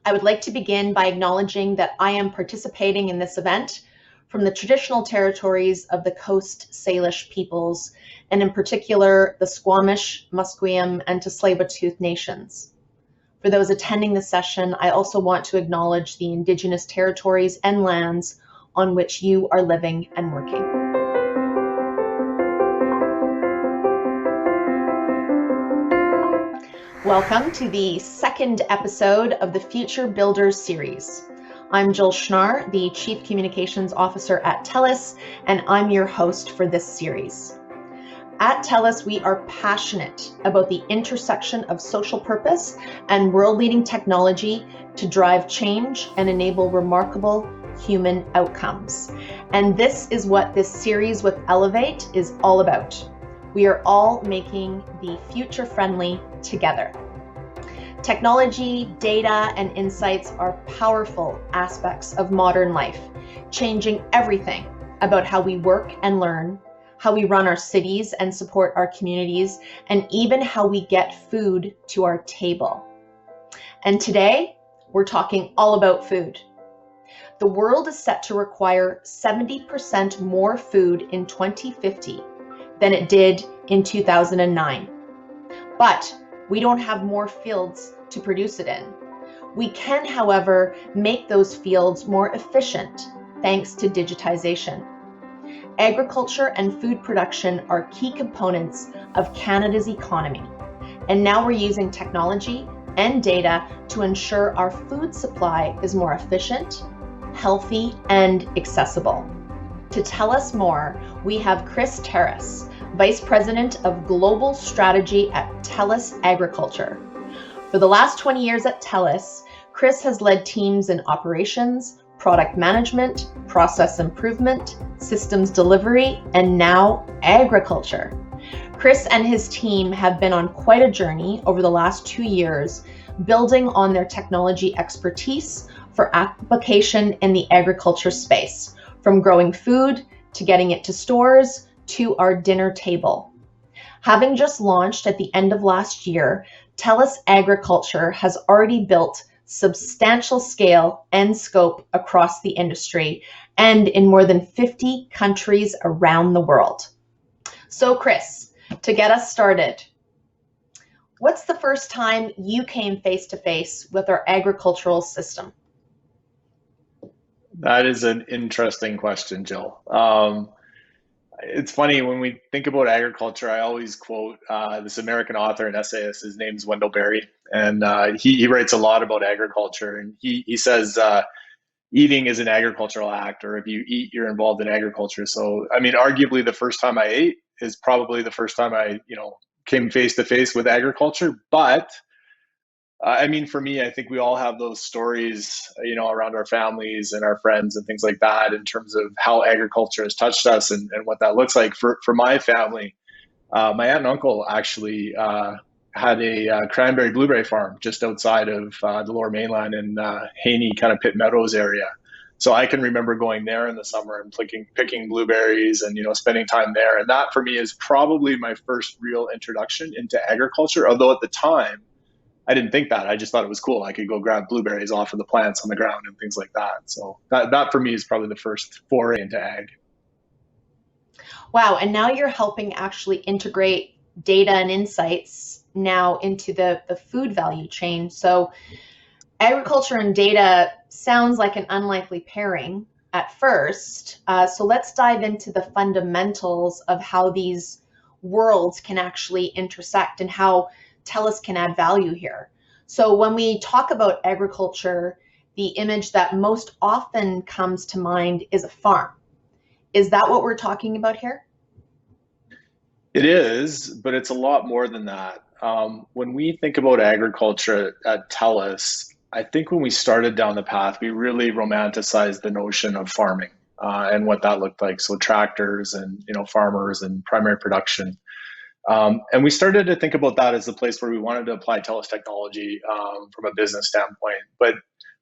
I would like to begin by acknowledging that I am participating in this event from the traditional territories of the Coast Salish peoples, and in particular, the Squamish, Musqueam, and Tsleil-Waututh nations. For those attending the session, I also want to acknowledge the Indigenous territories and lands on which you are living and working. Welcome to the second episode of the Future Builders series. I'm Jill Schnarr, the Chief Communications Officer at Telus, and I'm your host for this series. At Telus, we are passionate about the intersection of social purpose and world-leading technology to drive change and enable remarkable human outcomes. And this is what this series with Elevate is all about. We are all making the future friendly together. Technology, data, and insights are powerful aspects of modern life, changing everything about how we work and learn, how we run our cities and support our communities, and even how we get food to our table. And today, we're talking all about food. The world is set to require 70% more food in 2050 than it did in 2009. But we don't have more fields to produce it in. We can, however, make those fields more efficient thanks to digitization. Agriculture and food production are key components of Canada's economy. And now we're using technology and data to ensure our food supply is more efficient, healthy, and accessible. To tell us more, we have Chris Terrace, Vice President of Global Strategy at Telus Agriculture. For the last 20 years at Telus, Chris has led teams in operations, product management, process improvement, systems delivery, and now agriculture. Chris and his team have been on quite a journey over the last 2 years, building on their technology expertise for application in the agriculture space, from growing food to getting it to stores to our dinner table. Having just launched at the end of last year, Telus Agriculture has already built substantial scale and scope across the industry and in more than 50 countries around the world. So Chris, to get us started, what's the first time you came face to face with our agricultural system? That is an interesting question, Jill. It's funny when we think about agriculture. I always quote this American author and essayist. His name's Wendell Berry, and he writes a lot about agriculture. And he says eating is an agricultural act, or if you eat, you're involved in agriculture. So, I mean, arguably, the first time I ate is probably the first time I came face to face with agriculture. But I mean, for me, I think we all have those stories, around our families and our friends and things like that in terms of how agriculture has touched us and what that looks like. For my family, my aunt and uncle actually had a cranberry blueberry farm just outside of the Lower Mainland in Haney, kind of Pitt Meadows area. So I can remember going there in the summer and picking blueberries and, spending time there. And that for me is probably my first real introduction into agriculture, although at the time, I didn't think that. I just thought it was cool. I could go grab blueberries off of the plants on the ground and things like that. So that for me is probably the first foray into ag. Wow, and now you're helping actually integrate data and insights now into the food value chain. So agriculture and data sounds like an unlikely pairing at first. So let's dive into the fundamentals of how these worlds can actually intersect and how Telus can add value here. So when we talk about agriculture, the image that most often comes to mind is a farm. Is that what we're talking about here? It is, but it's a lot more than that. When we think about agriculture at Telus, I think when we started down the path, we really romanticized the notion of farming and what that looked like. So tractors and farmers and primary production. And we started to think about that as the place where we wanted to apply Telus technology from a business standpoint. But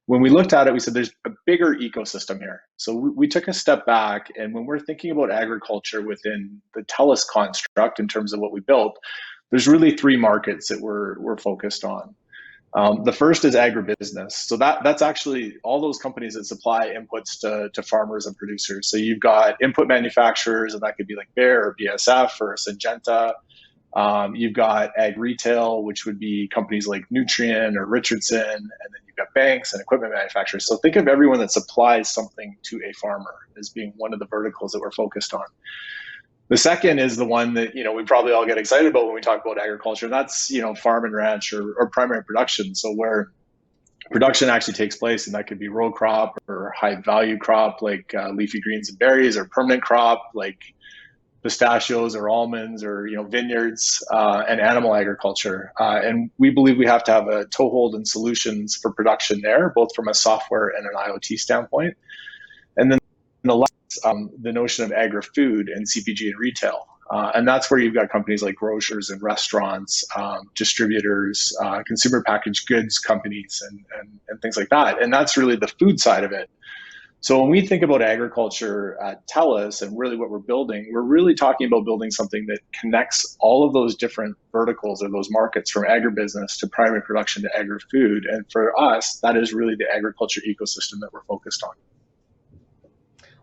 when we looked at it, we said there's a bigger ecosystem here. So we took a step back, and when we're thinking about agriculture within the Telus construct in terms of what we built, there's really three markets that we're focused on. The first is agribusiness. So that's actually all those companies that supply inputs to farmers and producers. So you've got input manufacturers, and that could be like Bayer or BSF or Syngenta. You've got ag retail, which would be companies like Nutrien or Richardson, and then you've got banks and equipment manufacturers. So think of everyone that supplies something to a farmer as being one of the verticals that we're focused on. The second is the one that we probably all get excited about when we talk about agriculture, and that's farm and ranch or primary production. So where production actually takes place, and that could be row crop or high value crop like leafy greens and berries, or permanent crop like pistachios or almonds or vineyards, and animal agriculture. And we believe we have to have a toehold in solutions for production there, both from a software and an IoT standpoint. And then the last, the notion of agri-food and CPG and retail. And that's where you've got companies like grocers and restaurants, distributors, consumer packaged goods companies, and things like that. And that's really the food side of it. So when we think about agriculture at Telus and really what we're building, we're really talking about building something that connects all of those different verticals or those markets, from agribusiness to primary production to agri-food. And for us, that is really the agriculture ecosystem that we're focused on.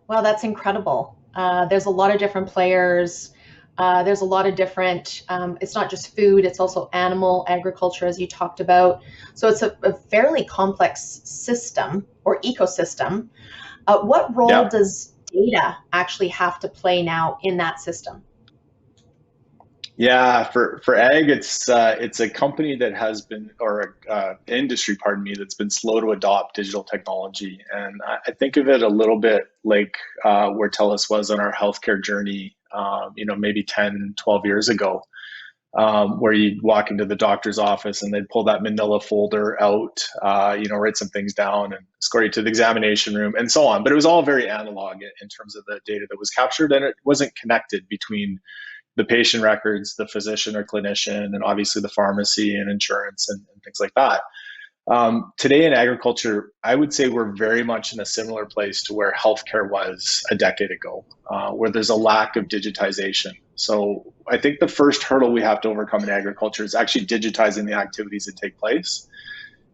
Wow, that's incredible. There's a lot of different players. There's a lot of different, it's not just food, it's also animal agriculture, as you talked about. So it's a fairly complex system or ecosystem. What role does data actually have to play now in that system? Yeah, for ag, it's a company that has been, or industry, pardon me, that's been slow to adopt digital technology. And I think of it a little bit like where Telus was on our healthcare journey, maybe 10, 12 years ago, where you'd walk into the doctor's office and they'd pull that manila folder out, write some things down and escort you to the examination room and so on. But it was all very analog in terms of the data that was captured, and it wasn't connected between the patient records, the physician or clinician, and obviously the pharmacy and insurance and things like that. Today in agriculture, I would say we're very much in a similar place to where healthcare was a decade ago, where there's a lack of digitization. So I think the first hurdle we have to overcome in agriculture is actually digitizing the activities that take place.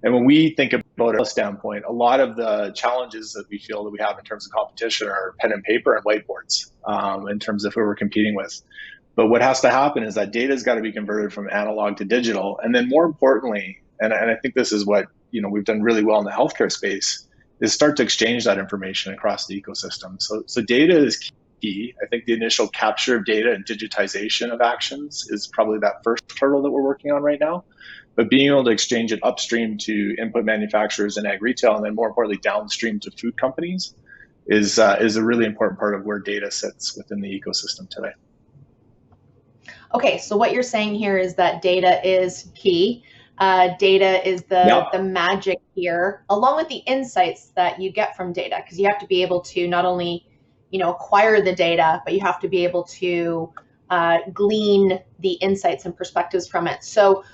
And when we think about a standpoint, a lot of the challenges that we feel that we have in terms of competition are pen and paper and whiteboards, in terms of who we're competing with. But what has to happen is that data has got to be converted from analog to digital. And then more importantly, and I think this is what we've done really well in the healthcare space, is start to exchange that information across the ecosystem. So data is key. I think the initial capture of data and digitization of actions is probably that first hurdle that we're working on right now. But being able to exchange it upstream to input manufacturers and ag retail, and then more importantly downstream to food companies, is a really important part of where data sits within the ecosystem today. Okay, so what you're saying here is that data is key. Data is the magic here, along with the insights that you get from data, because you have to be able to not only acquire the data, but you have to be able to glean the insights and perspectives from it. So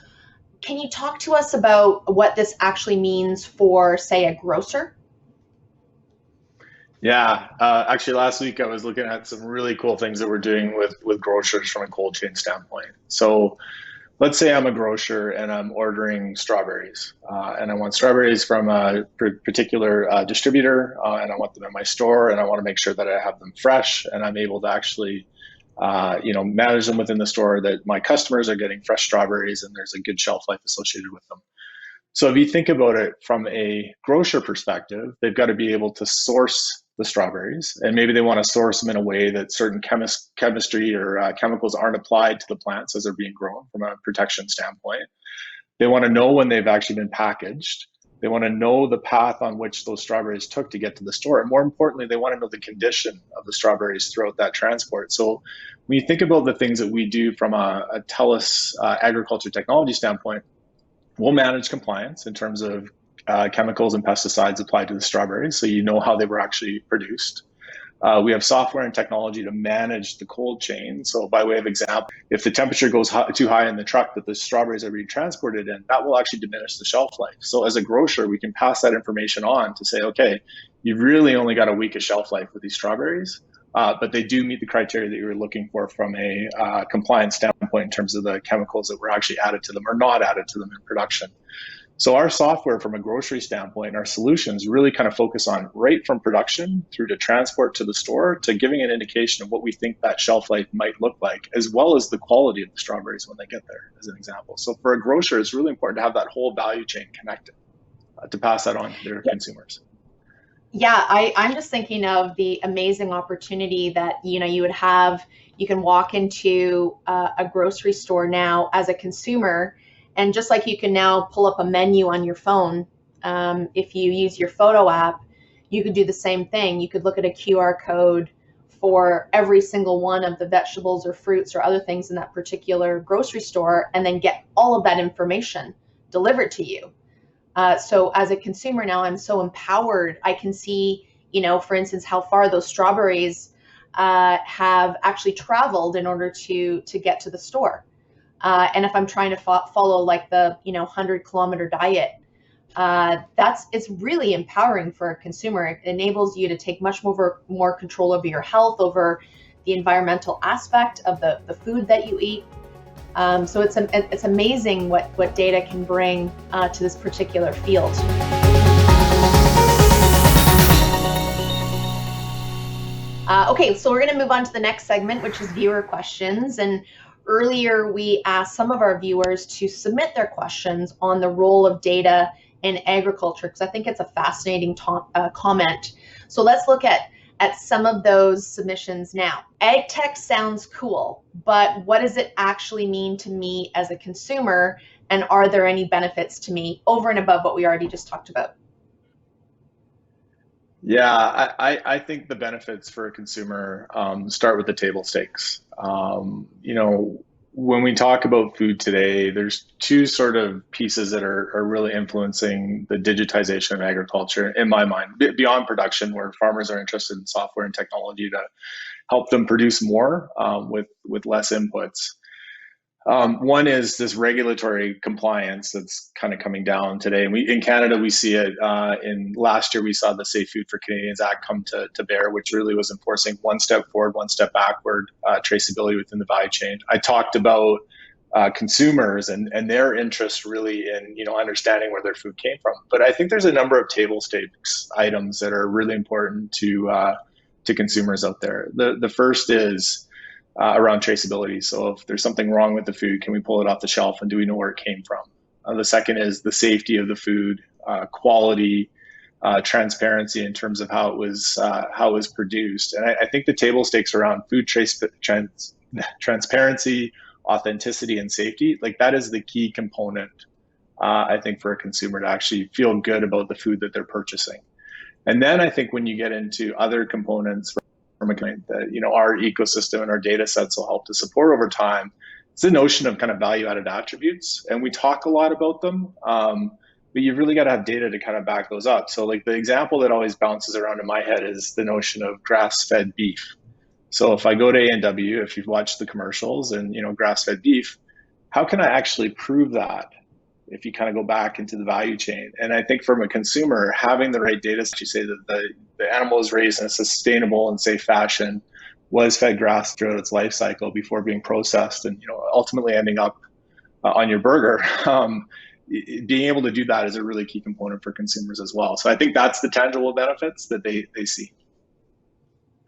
can you talk to us about what this actually means for, say, a grocer? Yeah, actually last week I was looking at some really cool things that we're doing with grocers from a cold chain standpoint. So let's say I'm a grocer and I'm ordering strawberries, and I want strawberries from a particular distributor, and I want them in my store, and I want to make sure that I have them fresh and I'm able to actually manage them within the store, that my customers are getting fresh strawberries and there's a good shelf life associated with them. So if you think about it from a grocer perspective, they've got to be able to source the strawberries, and maybe they want to source them in a way that certain chemistry or chemicals aren't applied to the plants as they're being grown from a protection standpoint. They want to know when they've actually been packaged. They want to know the path on which those strawberries took to get to the store. And more importantly, they want to know the condition of the strawberries throughout that transport. So when you think about the things that we do from a TELUS agriculture technology standpoint, we'll manage compliance in terms of chemicals and pesticides applied to the strawberries, so you know how they were actually produced. We have software and technology to manage the cold chain. So by way of example, if the temperature goes too high in the truck that the strawberries are being transported in, that will actually diminish the shelf life. So as a grocer, we can pass that information on to say, okay, you've really only got a week of shelf life with these strawberries, but they do meet the criteria that you were looking for from a compliance standpoint in terms of the chemicals that were actually added to them or not added to them in production. So our software from a grocery standpoint, our solutions really kind of focus on right from production through to transport to the store to giving an indication of what we think that shelf life might look like, as well as the quality of the strawberries when they get there, as an example. So for a grocer, it's really important to have that whole value chain connected to pass that on to their consumers. Yeah, I'm just thinking of the amazing opportunity that, you would have. You can walk into a grocery store now as a consumer, and just like you can now pull up a menu on your phone, if you use your photo app, you could do the same thing. You could look at a QR code for every single one of the vegetables or fruits or other things in that particular grocery store, and then get all of that information delivered to you. So as a consumer now, I'm so empowered. I can see, for instance, how far those strawberries have actually traveled in order to get to the store. And if I'm trying to follow like the 100-kilometer diet, it's really empowering for a consumer. It enables you to take much more control over your health, over the environmental aspect of the food that you eat. So it's amazing what data can bring to this particular field. Okay, so we're going to move on to the next segment, which is viewer questions. And earlier we asked some of our viewers to submit their questions on the role of data in agriculture, because I think it's a fascinating comment. So let's look at some of those submissions now. Ag tech sounds cool, but what does it actually mean to me as a consumer? And are there any benefits to me over and above what we already just talked about? Yeah, I think the benefits for a consumer start with the table stakes. When we talk about food today, there's two sort of pieces that are really influencing the digitization of agriculture, in my mind, beyond production, where farmers are interested in software and technology to help them produce more with less inputs. One is this regulatory compliance that's kind of coming down today. And in Canada, we see it. In last year, we saw the Safe Food for Canadians Act come to bear, which really was enforcing one step forward, one step backward traceability within the value chain. I talked about consumers and their interest really in understanding where their food came from. But I think there's a number of table stakes items that are really important to consumers out there. The first is around traceability. So if there's something wrong with the food, can we pull it off the shelf and do we know where it came from? The second is the safety of the food, quality, transparency in terms of how it was produced. And I think the table stakes around food transparency, authenticity, and safety, like that is the key component, I think, for a consumer to actually feel good about the food that they're purchasing. And then I think when you get into other components from a kind that our ecosystem and our data sets will help to support over time, it's the notion of kind of value-added attributes, and we talk a lot about them, but you've really got to have data to kind of back those up. So like the example that always bounces around in my head is the notion of grass-fed beef. So if I go to A&W, if you've watched the commercials and grass-fed beef, how can I actually prove that if you kind of go back into the value chain? And I think from a consumer, having the right data, you say that the animal is raised in a sustainable and safe fashion, was fed grass throughout its life cycle before being processed and ultimately ending up on your burger. Being able to do that is a really key component for consumers as well. So I think that's the tangible benefits that they see.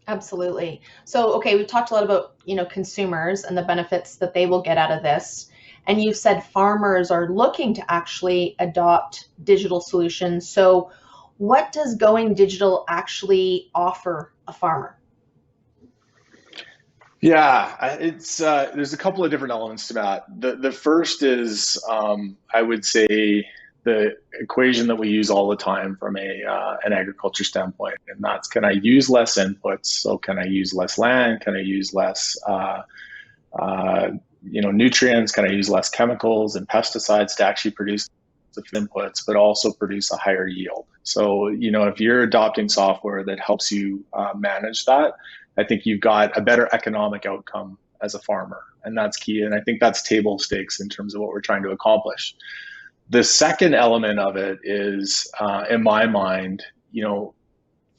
Absolutely. So, okay, we've talked a lot about, consumers and the benefits that they will get out of this. And you've said farmers are looking to actually adopt digital solutions. So what does going digital actually offer a farmer? Yeah, there's a couple of different elements to that. The first is I would say the equation that we use all the time from an agriculture standpoint, and that's, can I use less inputs? So can I use less land? Can I use less nutrients? Can I use less chemicals and pesticides to actually produce the inputs, but also produce a higher yield? So if you're adopting software that helps you manage that, I think you've got a better economic outcome as a farmer, and that's key. And I think that's table stakes in terms of what we're trying to accomplish. The second element of it is, in my mind,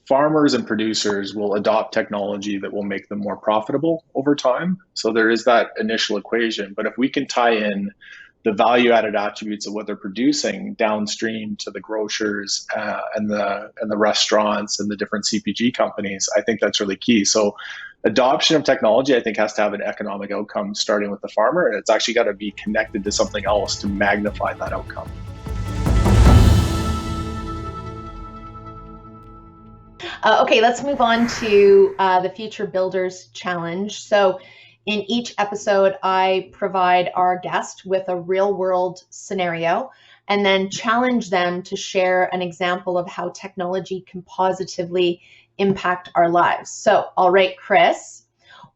farmers and producers will adopt technology that will make them more profitable over time. So there is that initial equation. But if we can tie in the value added attributes of what they're producing downstream to the grocers and the restaurants and the different CPG companies, I think that's really key. So adoption of technology, I think, has to have an economic outcome starting with the farmer, and it's actually got to be connected to something else to magnify that outcome. Okay, let's move on to the Future Builders Challenge. So in each episode, I provide our guest with a real world scenario and then challenge them to share an example of how technology can positively impact our lives. So, all right, Chris,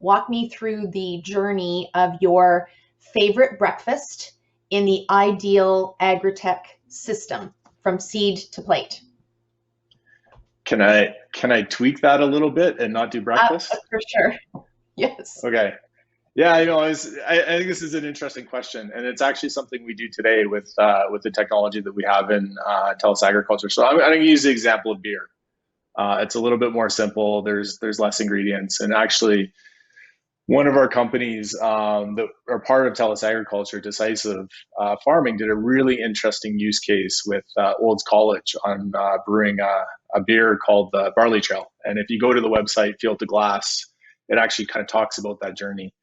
walk me through the journey of your favorite breakfast in the ideal agritech system from seed to plate. Can I tweak that a little bit and not do breakfast? For sure. Yes. Okay. Yeah, I think this is an interesting question, and it's actually something we do today with the technology that we have in Telus Agriculture. So I'm going to use the example of beer. It's a little bit more simple. There's less ingredients, and actually, one of our companies that are part of Telus Agriculture, Decisive Farming, did a really interesting use case with Olds College on brewing a beer called the Barley Trail. And if you go to the website Field to Glass, it actually kind of talks about that journey.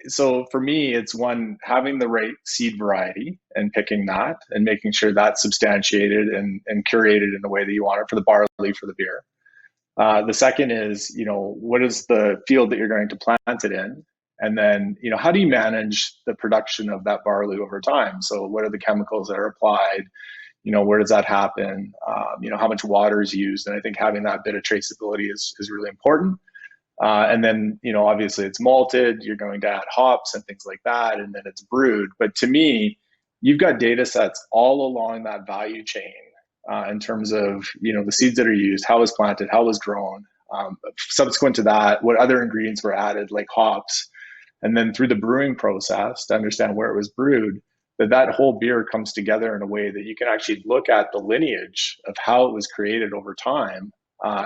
So for me, it's one, having the right seed variety and picking that and making sure that's substantiated and curated in the way that you want it for the barley, for the beer. The second is, what is the field that you're going to plant it in? And then, how do you manage the production of that barley over time? So what are the chemicals that are applied? Where does that happen? How much water is used? And I think having that bit of traceability is really important. And then, obviously it's malted, you're going to add hops and things like that, and then it's brewed. But to me, you've got data sets all along that value chain in terms of, the seeds that are used, how it was planted, how it was grown. Subsequent to that, what other ingredients were added, like hops, and then through the brewing process to understand where it was brewed, that whole beer comes together in a way that you can actually look at the lineage of how it was created over time.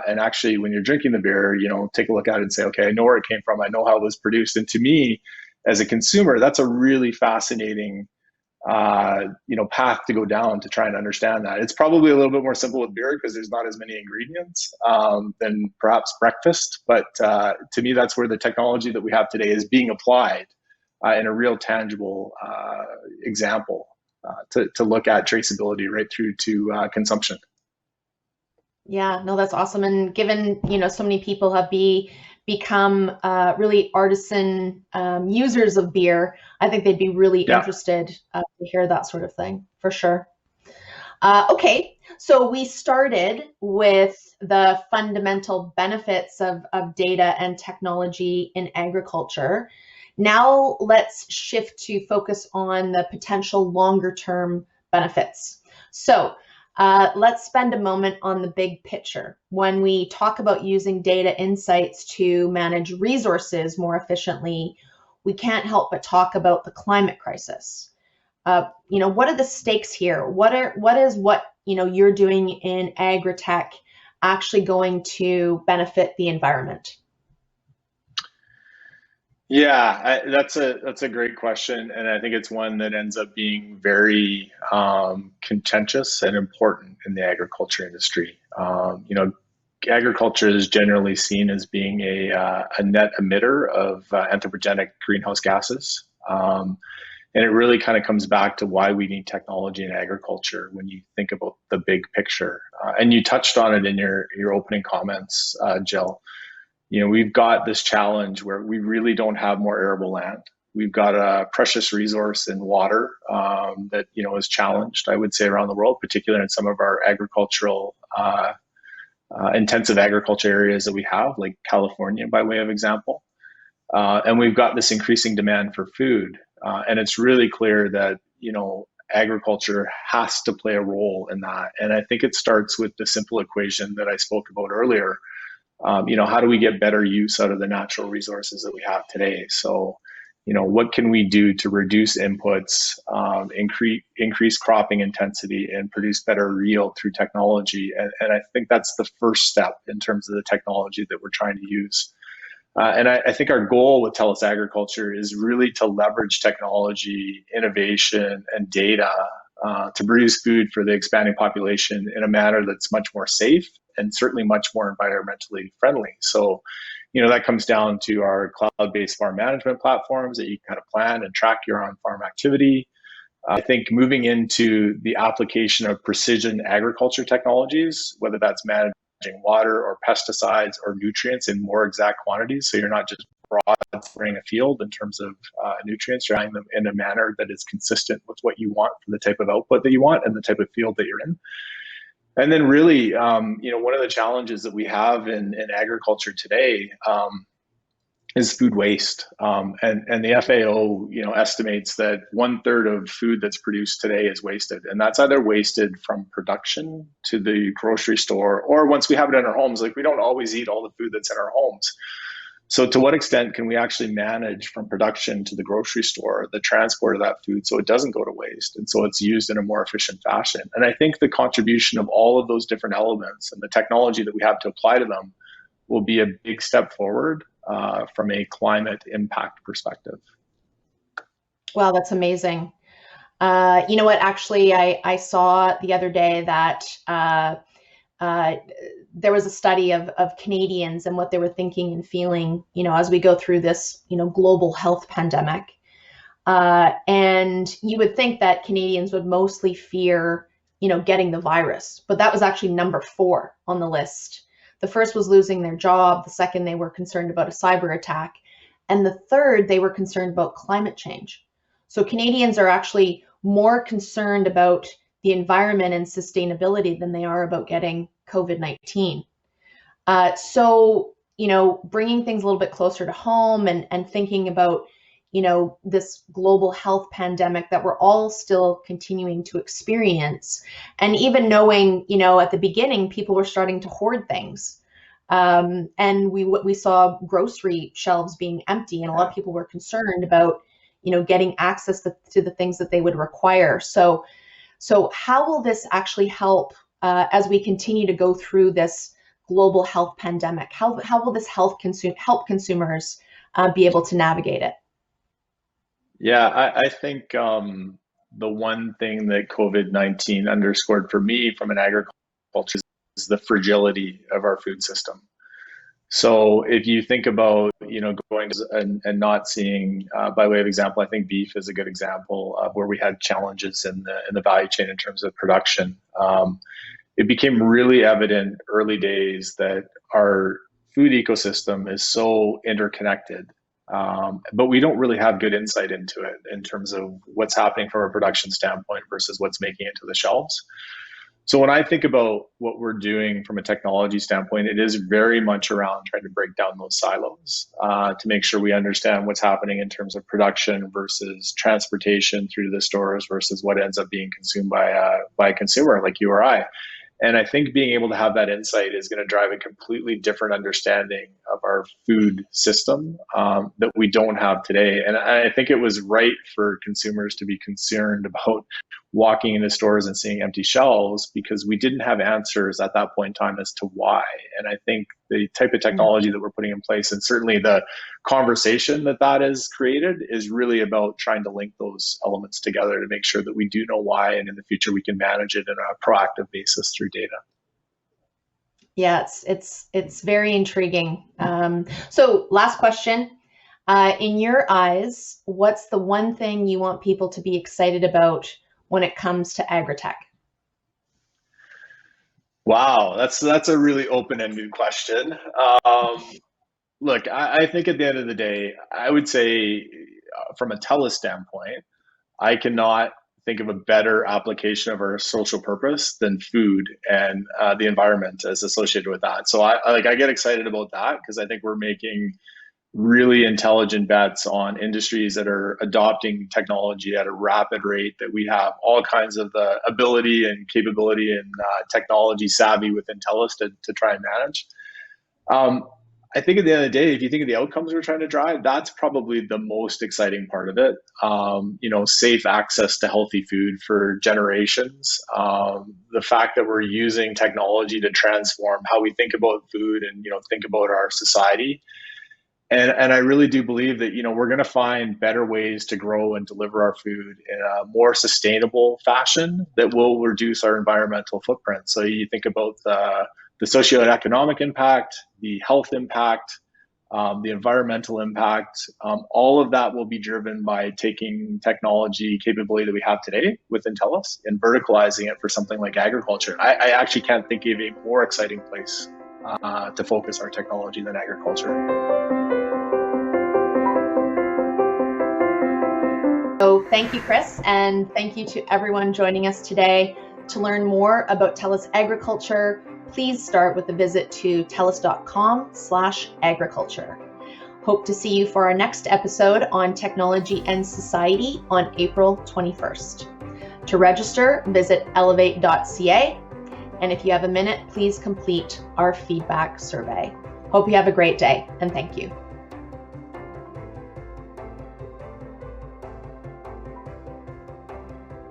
And actually, when you're drinking the beer, take a look at it and say, okay, I know where it came from. I know how it was produced. And to me, as a consumer, that's a really fascinating, path to go down to try and understand that. It's probably a little bit more simple with beer because there's not as many ingredients than perhaps breakfast. But to me, that's where the technology that we have today is being applied in a real tangible example to look at traceability right through to consumption. Yeah, no, that's awesome. And given, so many people have become really artisan users of beer, I think they'd be really interested to hear that sort of thing, for sure. Okay, so we started with the fundamental benefits of data and technology in agriculture. Now let's shift to focus on the potential longer term benefits. So let's spend a moment on the big picture. When we talk about using data insights to manage resources more efficiently, we can't help but talk about the climate crisis. What are the stakes here? What is you're doing in agri-tech actually going to benefit the environment? Yeah, that's a great question, and I think it's one that ends up being very contentious and important in the agriculture industry. Agriculture is generally seen as being a net emitter of anthropogenic greenhouse gases, and it really kind of comes back to why we need technology in agriculture when you think about the big picture. And you touched on it in your opening comments, Jill. We've got this challenge where we really don't have more arable land. We've got a precious resource in water that is challenged, I would say, around the world, particularly in some of our agricultural intensive agriculture areas that we have, like California, by way of example. And we've got this increasing demand for food, and it's really clear that agriculture has to play a role in that. And I think it starts with the simple equation that I spoke about earlier. How do we get better use out of the natural resources that we have today? So, what can we do to reduce inputs, increase cropping intensity, and produce better yield through technology? And I think that's the first step in terms of the technology that we're trying to use. And I think our goal with Telus Agriculture is really to leverage technology, innovation, and data to produce food for the expanding population in a manner that's much more safe and certainly much more environmentally friendly. So, that comes down to our cloud-based farm management platforms that you kind of plan and track your on-farm activity. I think moving into the application of precision agriculture technologies, whether that's managing water or pesticides or nutrients in more exact quantities. So you're not just broad spraying a field in terms of nutrients, you're adding them in a manner that is consistent with what you want for the type of output that you want and the type of field that you're in. And then really, one of the challenges that we have in agriculture today is food waste. And the FAO, estimates that 1/3 of food that's produced today is wasted. And that's either wasted from production to the grocery store, or once we have it in our homes, like we don't always eat all the food that's in our homes. So to what extent can we actually manage from production to the grocery store, the transport of that food, so it doesn't go to waste and so it's used in a more efficient fashion? And I think the contribution of all of those different elements and the technology that we have to apply to them will be a big step forward from a climate impact perspective. Wow, that's amazing. You know what? Actually, I saw the other day that there was a study of Canadians and what they were thinking and feeling, as we go through this, global health pandemic. And you would think that Canadians would mostly fear, getting the virus, but that was actually number 4 on the list. The first was losing their job. The second, they were concerned about a cyber attack. And the third, they were concerned about climate change. So Canadians are actually more concerned about the environment and sustainability than they are about getting COVID-19. So, bringing things a little bit closer to home and thinking about, this global health pandemic that we're all still continuing to experience. And even knowing, at the beginning, people were starting to hoard things. And we saw grocery shelves being empty, and a lot of people were concerned about, getting access to the things that they would require. So how will this actually help as we continue to go through this global health pandemic? How will this help consumers be able to navigate it? Yeah, I think the one thing that COVID-19 underscored for me from an agriculture is the fragility of our food system. So if you think about, going and not seeing, by way of example, I think beef is a good example of where we had challenges in the value chain in terms of production. It became really evident early days that our food ecosystem is so interconnected, but we don't really have good insight into it in terms of what's happening from a production standpoint versus what's making it to the shelves. So when I think about what we're doing from a technology standpoint, it is very much around trying to break down those silos to make sure we understand what's happening in terms of production versus transportation through to the stores versus what ends up being consumed by a consumer like you or I. And I think being able to have that insight is going to drive a completely different understanding of our food system that we don't have today. And I think it was right for consumers to be concerned about walking into stores and seeing empty shelves because we didn't have answers at that point in time as to why. And I think the type of technology that we're putting in place and certainly the conversation that has created is really about trying to link those elements together to make sure that we do know why and in the future we can manage it on a proactive basis through data. Yeah, it's very intriguing. So last question. In your eyes, what's the one thing you want people to be excited about when it comes to agritech? Wow, that's a really open-ended question. Look, I think at the end of the day, I would say from a Telus standpoint, I cannot think of a better application of our social purpose than food and the environment as associated with that. So I get excited about that because I think we're making really intelligent bets on industries that are adopting technology at a rapid rate, that we have all kinds of the ability and capability and technology savvy within Telus to try and manage. I think at the end of the day, if you think of the outcomes we're trying to drive, that's probably the most exciting part of it. Safe access to healthy food for generations. The fact that we're using technology to transform how we think about food and think about our society. And I really do believe that, we're going to find better ways to grow and deliver our food in a more sustainable fashion that will reduce our environmental footprint. So you think about the socioeconomic impact, the health impact, the environmental impact. All of that will be driven by taking technology capability that we have today within Telus and verticalizing it for something like agriculture. I actually can't think of a more exciting place to focus our technology than agriculture. So thank you, Chris, and thank you to everyone joining us today. To learn more about Telus Agriculture, please start with a visit to telus.com/agriculture. Hope to see you for our next episode on technology and society on April 21st. To register, visit elevate.ca. And if you have a minute, please complete our feedback survey. Hope you have a great day, and thank you.